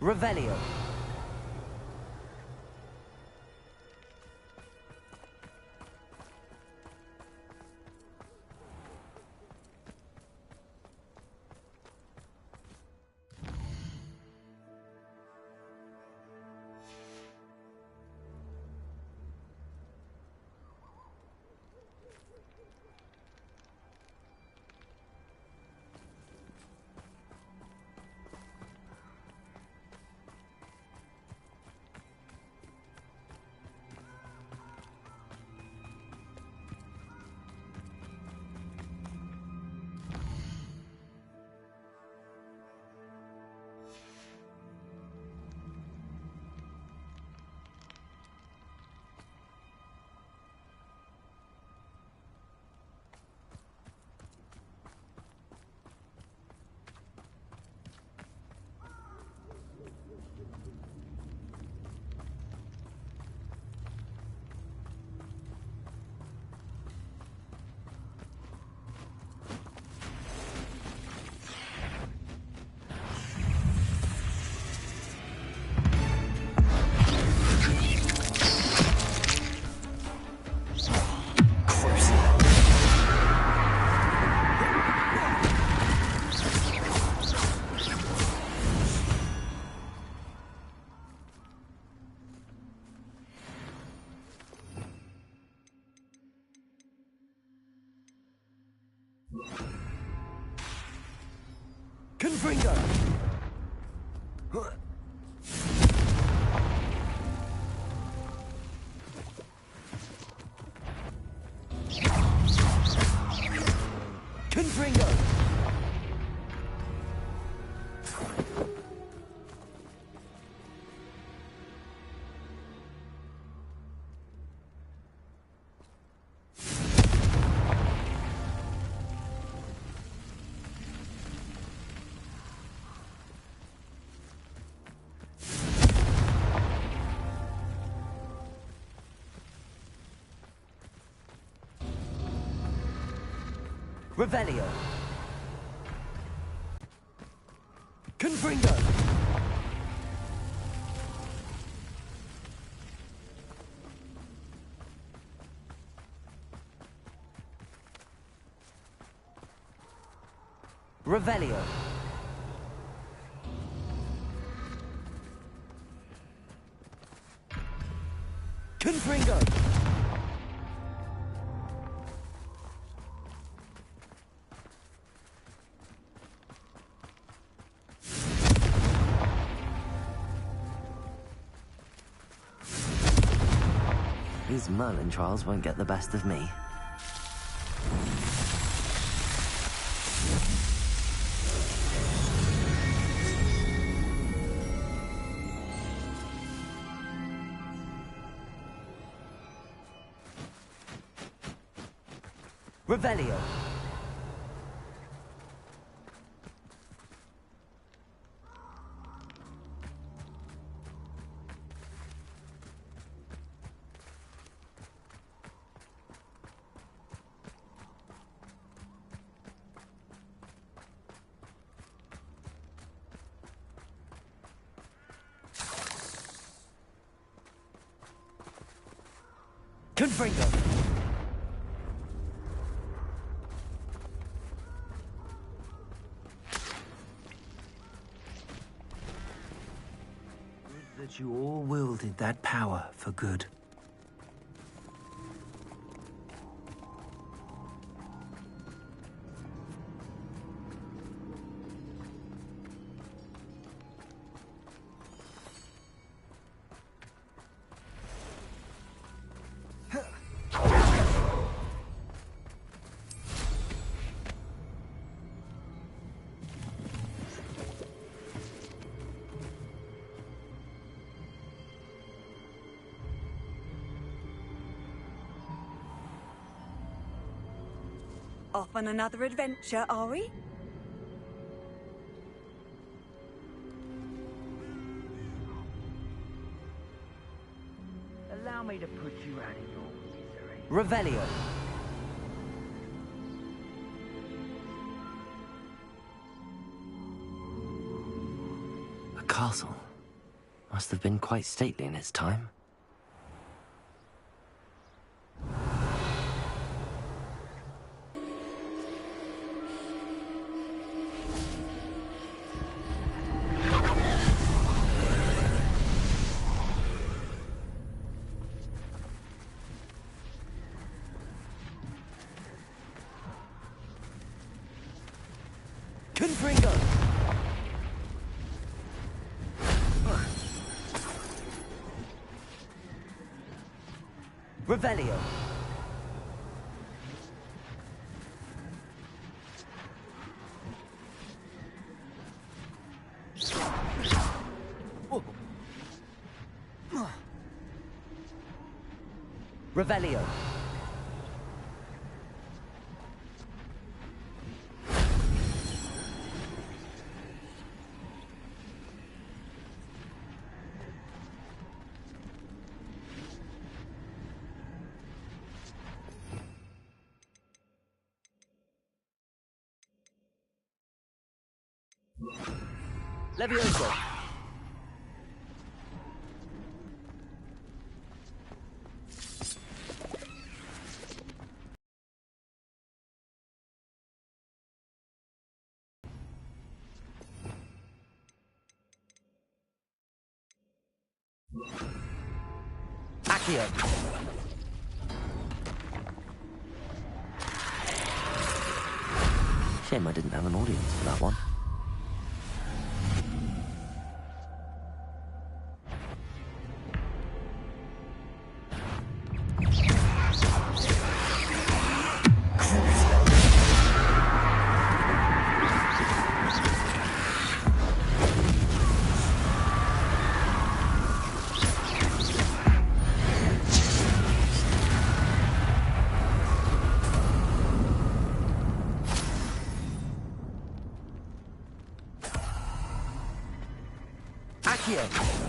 Revelio. Confringo! Confringo! Revelio. Confringo. Revelio. Confringo. These Merlin trials won't get the best of me. Revelio. Confringo. That you all wielded that power for good. Off on another adventure, are we? Allow me to put you out of your misery. Revelio. A castle. Must have been quite stately in its time. Confringo! Revelio. Revelio. Levioso. Accio. Shame I didn't have an audience for that one. Accio.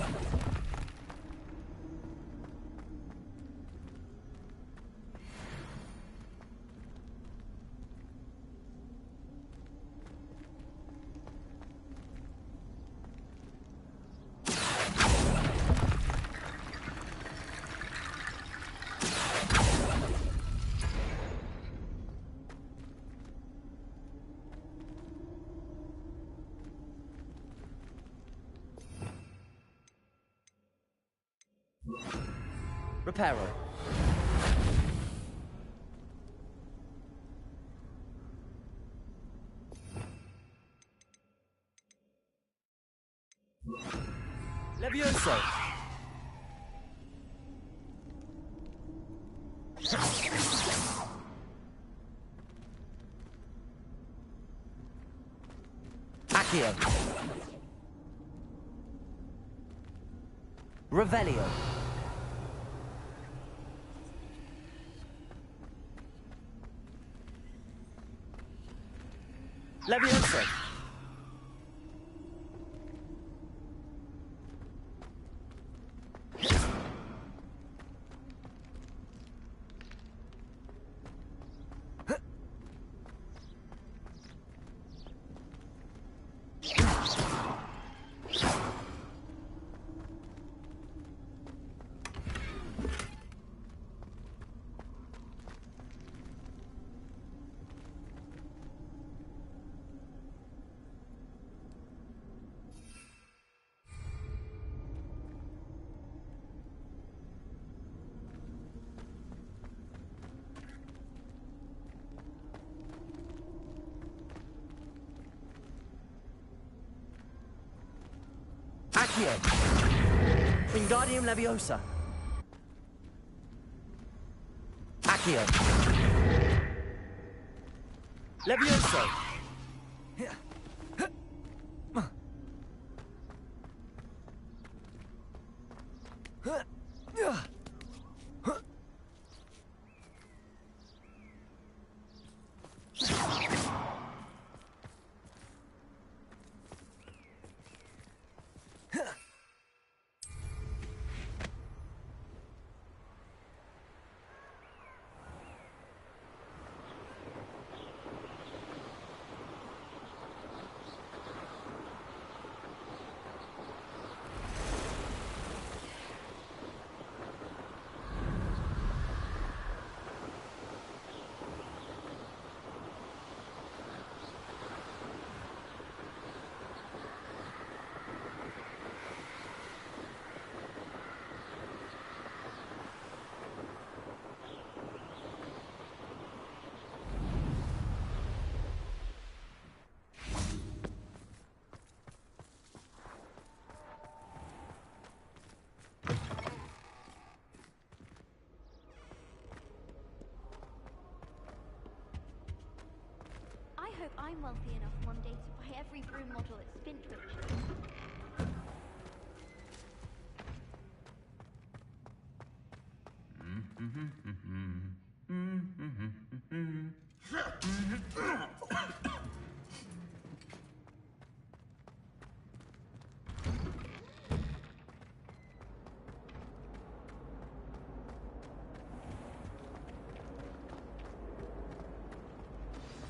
Reparo. Levioso. Accio. Revelio. Levioso. Accio. Wingardium Leviosa. Accio. Levioso. hope I'm wealthy enough one day to buy every broom model at Spintwich.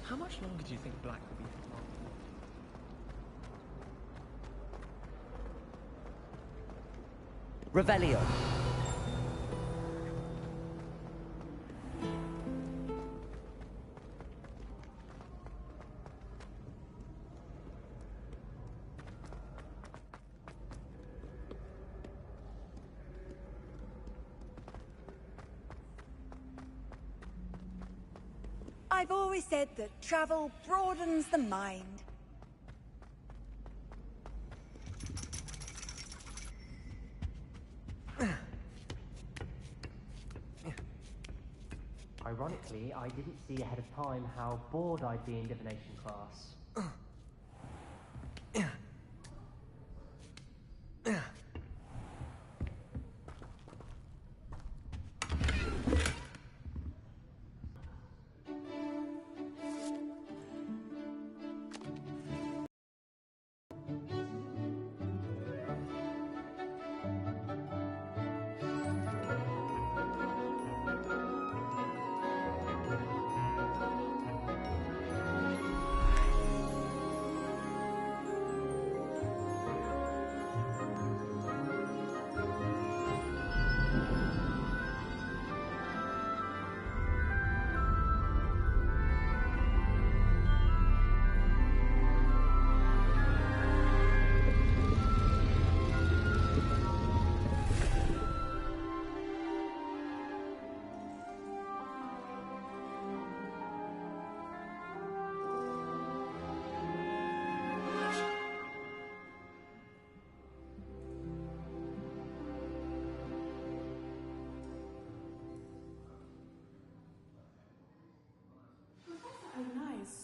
How much longer do you think Black will be for? Revelio. I've always said that travel broadens the mind. Ironically, I didn't see ahead of time how bored I'd be in divination class.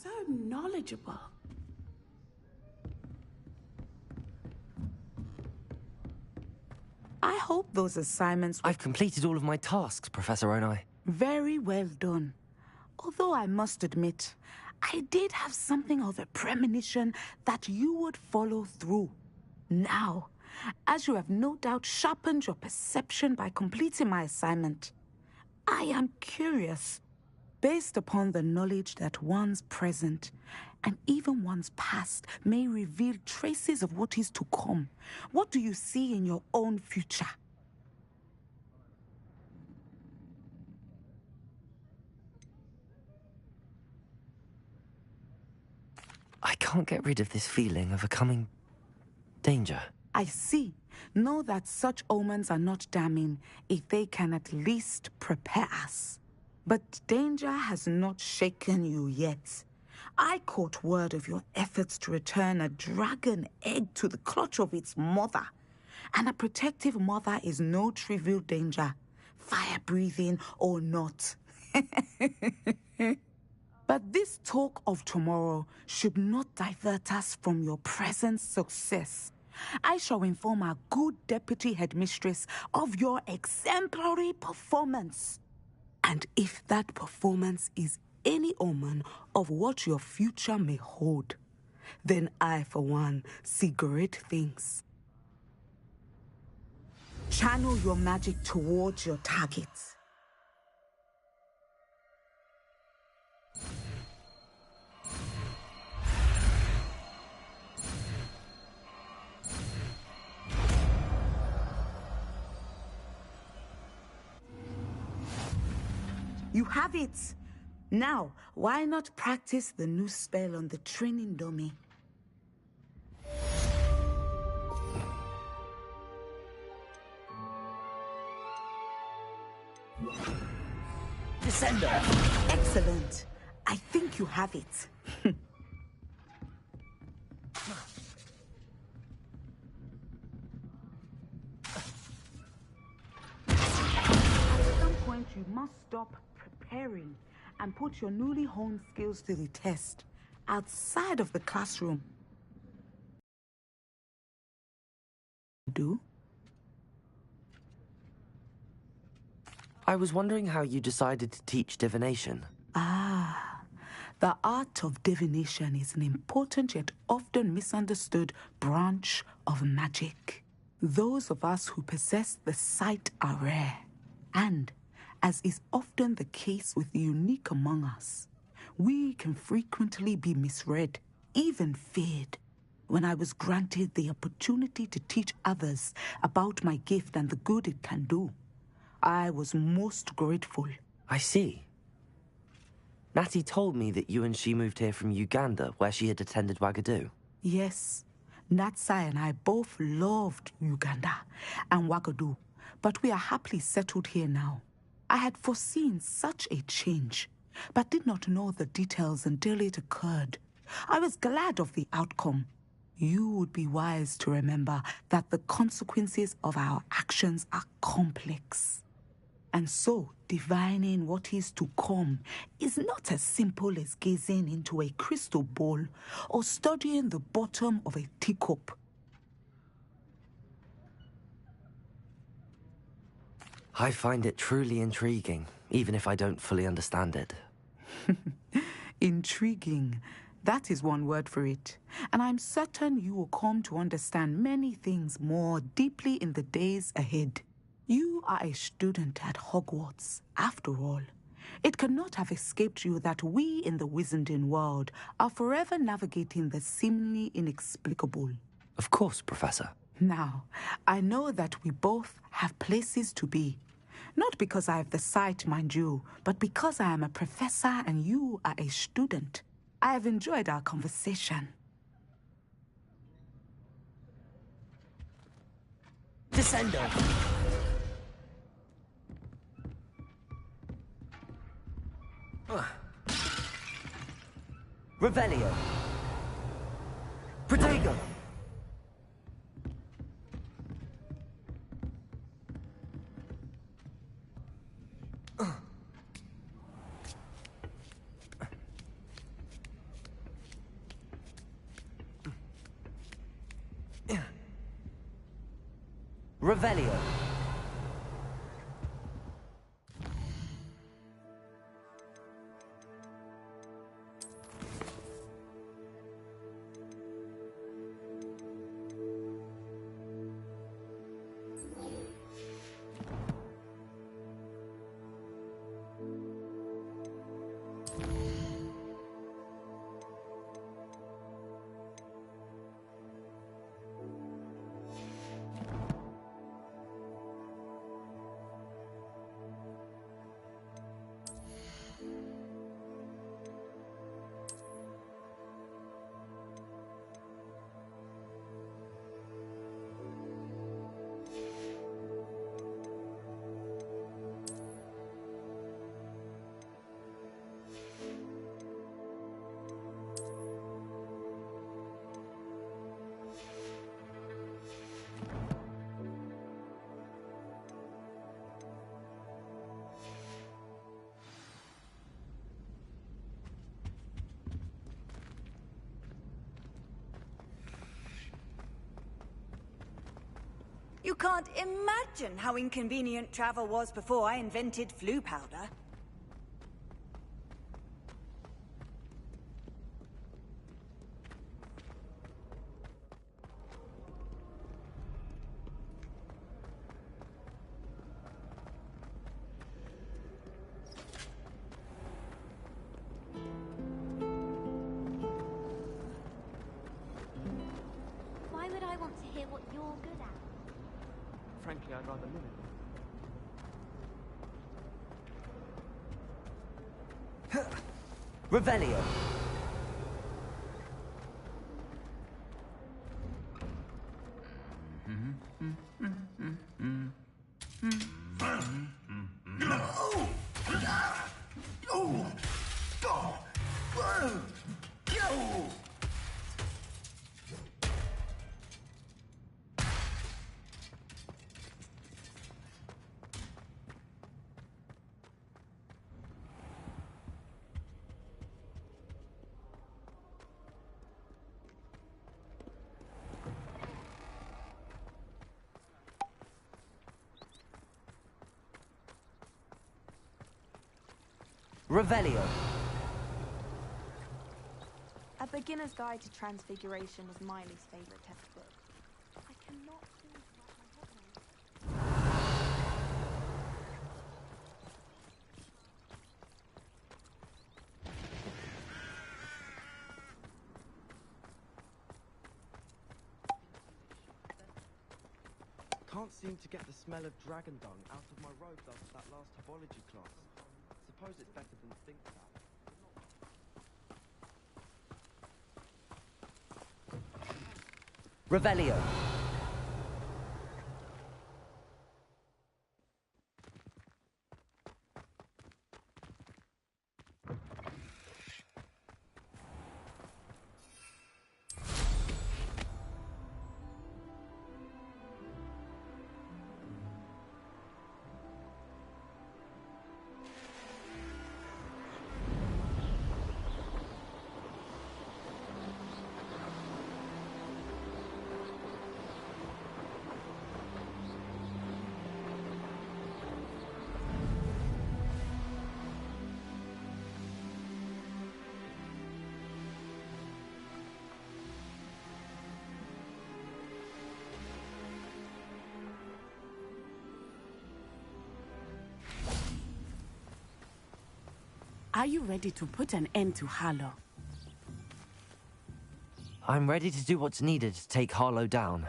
So knowledgeable. I hope those assignments were I've completed all of my tasks, Professor Onai. very well done. Although I must admit, I did have something of a premonition that you would follow through. Now, as you have no doubt sharpened your perception by completing my assignment, I am curious. Based upon the knowledge that one's present and even one's past may reveal traces of what is to come, what do you see in your own future? I can't get rid of this feeling of a coming danger. I see. Know that such omens are not damning if they can at least prepare us. But danger has not shaken you yet. I caught word of your efforts to return a dragon egg to the clutch of its mother. And a protective mother is no trivial danger, fire-breathing or not. But this talk of tomorrow should not divert us from your present success. I shall inform our good deputy headmistress of your exemplary performance. And if that performance is any omen of what your future may hold, then I, for one, see great things. Channel your magic towards your targets. You have it! Now, why not practice the new spell on the training dummy? Descender! Excellent. I think you have it. At some point, you must stop preparing and put your newly honed skills to the test. outside of the classroom. Do? I was wondering how you decided to teach divination. The art of divination is an important yet often misunderstood branch of magic. Those of us who possess the sight are rare, and, as is often the case with the unique among us, we can frequently be misread, even feared. When I was granted the opportunity to teach others about my gift and the good it can do, I was most grateful. I see. Natty told me that you and she moved here from Uganda, where she had attended Wagadu. Yes, Natsai and I both loved Uganda and Wagadu, but we are happily settled here now. I had foreseen such a change, but did not know the details until it occurred. I was glad of the outcome. You would be wise to remember that the consequences of our actions are complex. And so, divining what is to come is not as simple as gazing into a crystal ball or studying the bottom of a teacup. I find it truly intriguing, even if I don't fully understand it. Intriguing. That is one word for it. And I'm certain you will come to understand many things more deeply in the days ahead. You are a student at Hogwarts, after all. It cannot have escaped you that we in the Wizarding world are forever navigating the seemingly inexplicable. Of course, Professor. Now, I know that we both have places to be. Not because I have the sight, mind you, but because I am a professor and you are a student. I have enjoyed our conversation. Descendo. Revelio. Protego. Revelio. You can't imagine how inconvenient travel was before I invented flu powder. Why would I want to hear what you're good at? Frankly, I'd rather live it. Revelio. Revelio. A Beginner's Guide to Transfiguration was Miley's favourite textbook. I cannot seem to wrap my head around. Can't seem to get the smell of dragon dung out of my robes after that last herbology class. Suppose it's better than think that. Revelio. Are you ready to put an end to Harlow? I'm ready to do what's needed to take Harlow down.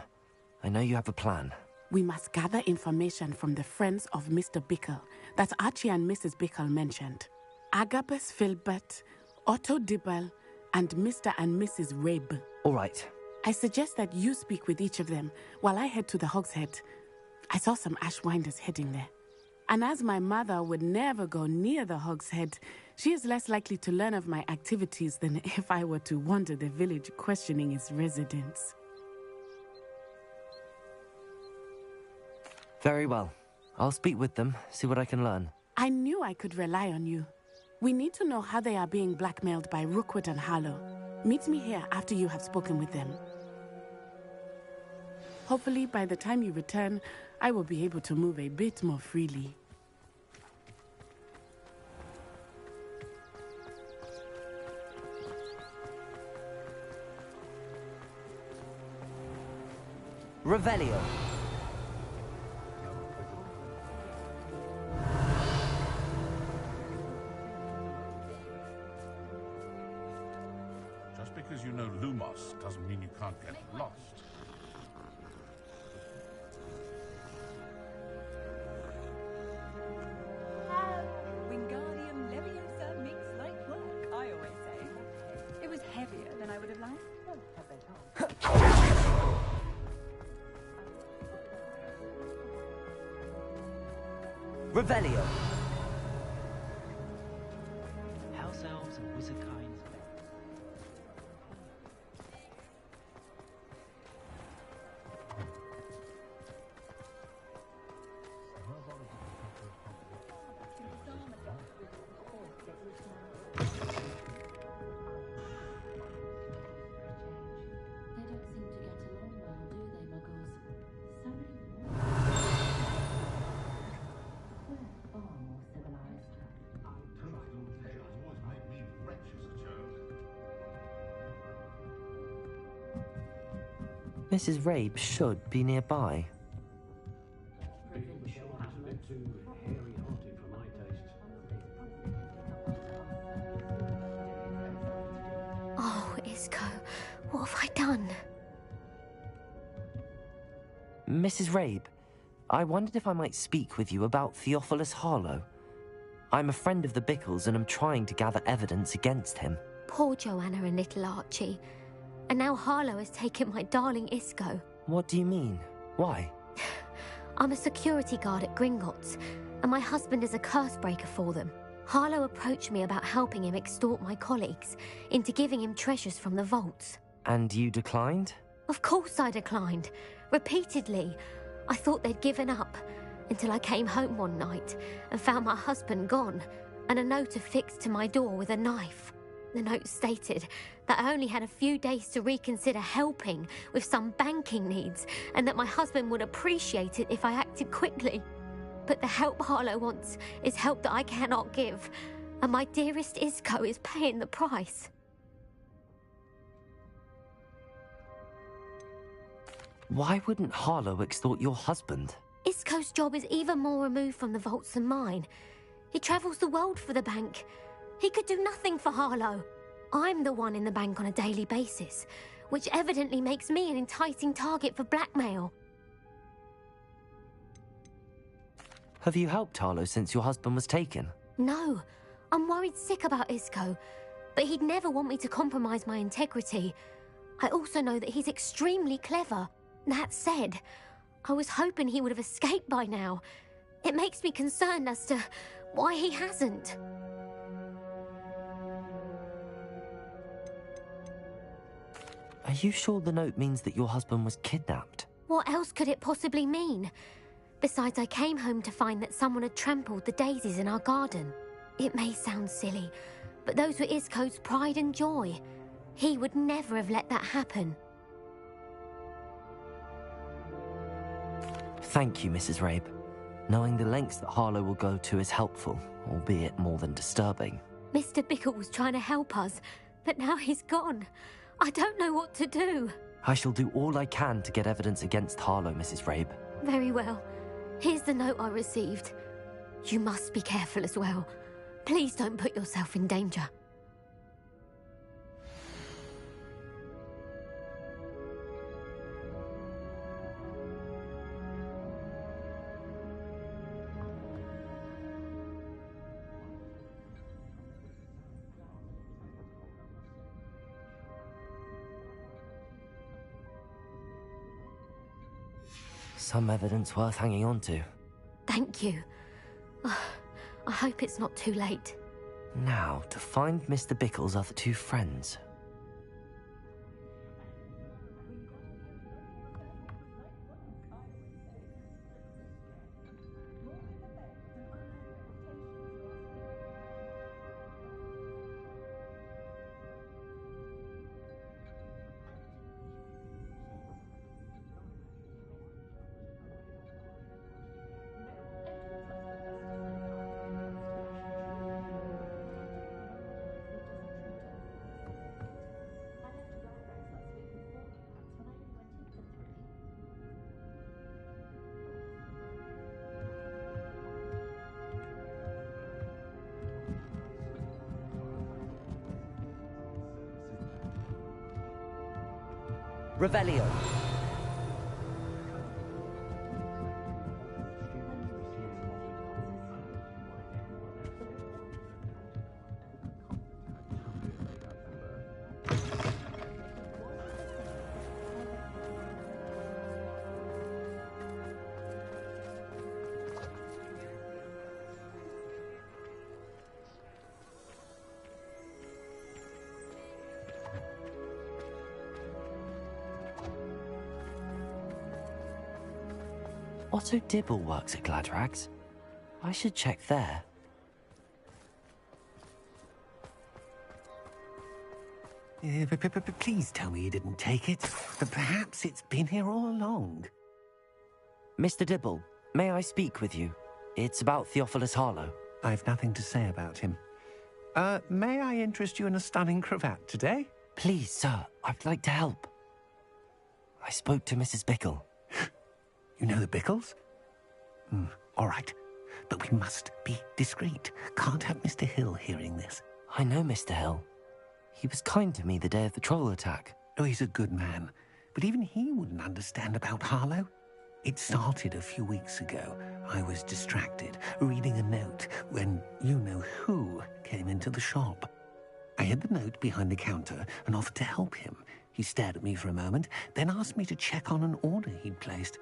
I know you have a plan. We must gather information from the friends of Mr. Bickle that Archie and Mrs. Bickle mentioned. Agabus Filbert, Otto Dibble, and Mr. and Mrs. Rabe. All right. I suggest that you speak with each of them while I head to the Hogshead. I saw some Ashwinders heading there. And as my mother would never go near the Hogshead, she is less likely to learn of my activities than if I were to wander the village questioning its residents. Very well. I'll speak with them, see what I can learn. I knew I could rely on you. We need to know how they are being blackmailed by Rookwood and Harlow. Meet me here after you have spoken with them. Hopefully, by the time you return, I will be able to move a bit more freely. Revelio. Just because you know Lumos doesn't mean you can't get lost. Wingardium Leviosa makes light work, I always say. It was heavier than I would have liked. Revelio. House elves and wizard kinds. Mrs. Rabe should be nearby. Oh, Isco, what have I done? Mrs. Rabe, I wondered if I might speak with you about Theophilus Harlow. I'm a friend of the Bickles and I'm trying to gather evidence against him. Poor Joanna and little Archie. And now Harlow has taken my darling Isco. What do you mean? Why? I'm a security guard at Gringotts, and my husband is a curse breaker for them. Harlow approached me about helping him extort my colleagues into giving him treasures from the vaults. And you declined? Of course I declined. Repeatedly. I thought they'd given up, until I came home one night and found my husband gone, and a note affixed to my door with a knife. The note stated that I only had a few days to reconsider helping with some banking needs, and that my husband would appreciate it if I acted quickly. But the help Harlow wants is help that I cannot give, And my dearest Isco is paying the price. Why wouldn't Harlow extort your husband? Isco's job is even more removed from the vaults than mine. He travels the world for the bank. He could do nothing for Harlow. I'm the one in the bank on a daily basis, which evidently makes me an enticing target for blackmail. Have you helped Harlow since your husband was taken? No, I'm worried sick about Isco, but he'd never want me to compromise my integrity. I also know that he's extremely clever. That said, I was hoping he would have escaped by now. It makes me concerned as to why he hasn't. Are you sure the note means that your husband was kidnapped? What else could it possibly mean? Besides, I came home to find that someone had trampled the daisies in our garden. It may sound silly, but those were Isco's pride and joy. He would never have let that happen. Thank you, Mrs. Rabe. Knowing the lengths that Harlow will go to is helpful, albeit more than disturbing. Mr. Bickle was trying to help us, but now he's gone. I don't know what to do. I shall do all I can to get evidence against Harlow, Mrs. Rabe. Very well. Here's the note I received. You must be careful as well. Please don't put yourself in danger. Some evidence worth hanging on to. Thank you. I hope it's not too late. Now, to find Mr. Bickle's other two friends. Revelio. Otto Dibble works at Gladrags. I should check there. Please tell me you didn't take it. But perhaps it's been here all along. Mr. Dibble, may I speak with you? It's about Theophilus Harlow. I've nothing to say about him. May I interest you in a stunning cravat today? Please, sir, I'd like to help. I spoke to Mrs. Bickle. You know the Bickles? All right. But we must be discreet. Can't have Mr. Hill hearing this. I know Mr. Hill. He was kind to me the day of the troll attack. Oh, he's a good man. But even he wouldn't understand about Harlow. It started a few weeks ago. I was distracted, reading a note, when you-know-who came into the shop. I hid the note behind the counter and offered to help him. He stared at me for a moment, then asked me to check on an order he'd placed.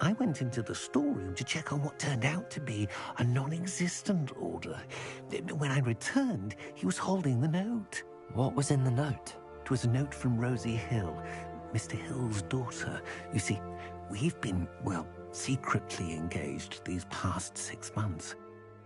I went into the storeroom to check on what turned out to be a non-existent order. When I returned, he was holding the note. What was in the note? It was a note from Rosie Hill, Mr. Hill's daughter. You see, we've been, well, secretly engaged these past 6 months.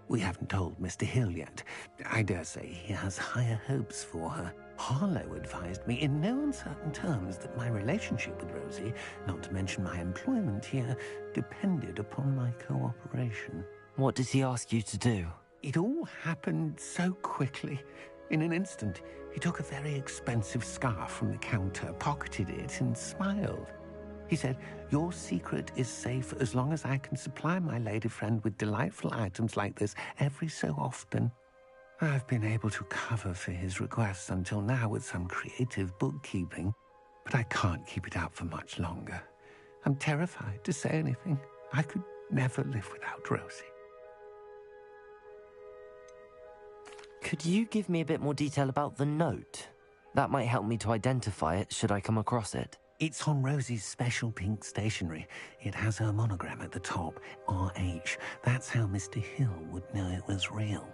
We haven't told Mr. Hill yet. I dare say he has higher hopes for her. Harlow advised me in no uncertain terms that my relationship with Rosie, not to mention my employment here, depended upon my cooperation. What does he ask you to do? It all happened so quickly. In an instant, he took a very expensive scarf from the counter, pocketed it, and smiled. He said, "Your secret is safe as long as I can supply my lady friend with delightful items like this every so often." I've been able to cover for his requests until now with some creative bookkeeping, but I can't keep it up for much longer. I'm terrified to say anything. I could never live without Rosie. Could you give me a bit more detail about the note? That might help me to identify it should I come across it. It's on Rosie's special pink stationery. It has her monogram at the top, RH. That's how Mr. Hill would know it was real.